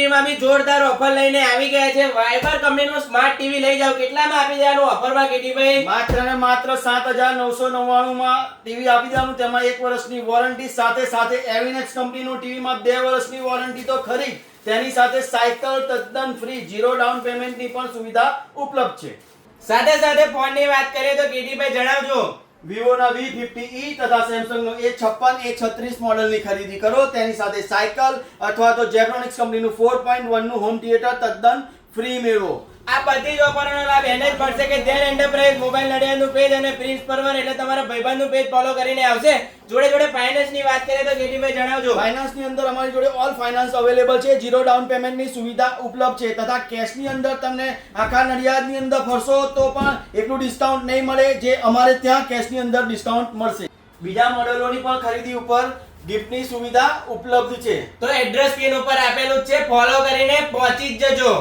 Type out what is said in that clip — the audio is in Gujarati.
કંપનીમાં બી જોરદાર ઓફર લઈને આવી ગયા છે. વાઇબર કંપનીનું સ્માર્ટ ટીવી લઈ જાવ. કેટલામાં આપી દેવાનું ઓફરમાં કેટીભાઈ? માત્ર ને માત્ર 7999 માં ટીવી આપી દેવાનું. તેમાં 1 વર્ષની વોરંટી સાથે સાથે એવિનેક્સ કંપનીનું ટીવીમાં 2 વર્ષની વોરંટી તો ખરી, તેની સાથે સાયકલ તદ્દન ફ્રી, 0 ડાઉન પેમેન્ટની પણ સુવિધા ઉપલબ્ધ છે. સાથે સાથે ફોનની વાત કરીએ તો કેટીભાઈ જણાવજો. વિવોના V50e તથા સેમસંગનો A56 A36 મોડેલની ખરીદી કરો, તેની સાથે સાયકલ અથવા તો જેબ્રોનિક્સ કંપનીનું 4.1 નું હોમ થિયેટર તદ્દન ફ્રી મેળવો. આ બધી જ ઓફરનો લાભ એને જ મળશે કે ધ્યાન એન્ટરપ્રાઇઝ મોબાઈલ નડિયાદનું પેજ અને પ્રિન્સ પરવર એટલે તમારા ભાઈબંધનું પેજ ફોલો કરીને આવશે. જોડે જોડે ફાઇનાન્સની વાત કરીએ તો કેટીભાઈ જણાવજો. ફાઇનાન્સની અંદર અમારી જોડે ઓલ ફાઇનાન્સ અવેલેબલ છે, 0 ડાઉન પેમેન્ટની સુવિધા ઉપલબ્ધ છે તથા કેશની અંદર તમને આખા નડિયાદની અંદર ફરશો તો પણ એટલું ડિસ્કાઉન્ટ નહીં મળે જે અમારે ત્યાં કેશની અંદર ડિસ્કાઉન્ટ મળશે. બીજા મોડેલોની પણ ખરીદી ઉપર ગિફ્ટની સુવિધા ઉપલબ્ધ છે. તો એડ્રેસ સ્ક્રીન ઉપર આપેલું જ છે, ફોલો કરીને પહોંચી જ જજો.